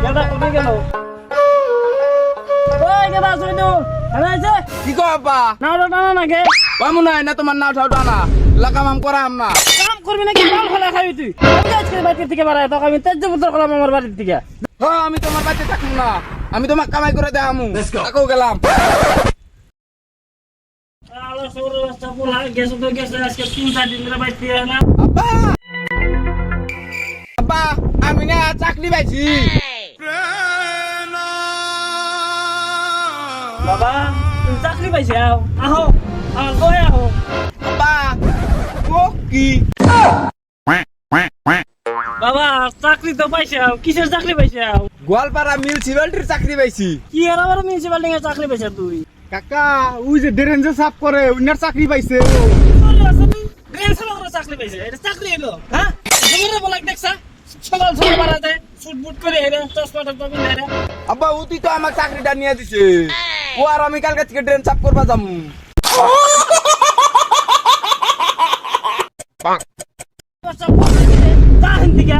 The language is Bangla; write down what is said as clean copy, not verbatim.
দাদা কোথায় গেল? ওই দাদা শুনে তো দাদা আছে কি কো আব্বা নাওটা টানা নাকি বামু নাই না তোমার নাও ঠাও টানা লাগাম আম করাম না কাম করবি নাকি কাম ফেলা খাবি তুই আমি আজকে বাড়ি থেকে বাড়ায় তোকে আমি তেজ পুত্র করলাম আমার বাড়ির থেকে হ্যাঁ আমি তোমার বাড়িতে থাকবো না আমি তোমার কামাই করে দেখামু তাকেও গেলাম আলো সৌর রাস্তা পুরা গেছে তো গেছে আজকে 3-4 দিন ধরে বাইতে না আব্বা আব্বা আমি না চাকরি পাইছি বাবা তুমি চাকরি পাইছে আহো আহো কই আহো আব্বা ও কি বাবা চাকরি তো পাইছে কিসের চাকরি পাইছে গোয়ালপাড়া মিউনিসিপালিটির চাকরি পাইছি কি আর আবার মিউনিসিপালিটি এর চাকরি পাইছে তুই কাকা ওই যে ড্রেন যে সাফ করে উনার চাকরি পাইছে চাকরি পাইছে এটা চাকরি এলো হ্যাঁ জমিরে বলাক দেখছা সকাল সকাল বাড়াতে শুট বুট করে হেরে চশমা টশমা পিনে হেরে আব্বা উতি তো আমার চাকরিটা নিয়ে দিছে ও আর আমি কালকে থেকে ড্রেন সাফ করবা যামু তা হিন্দি কে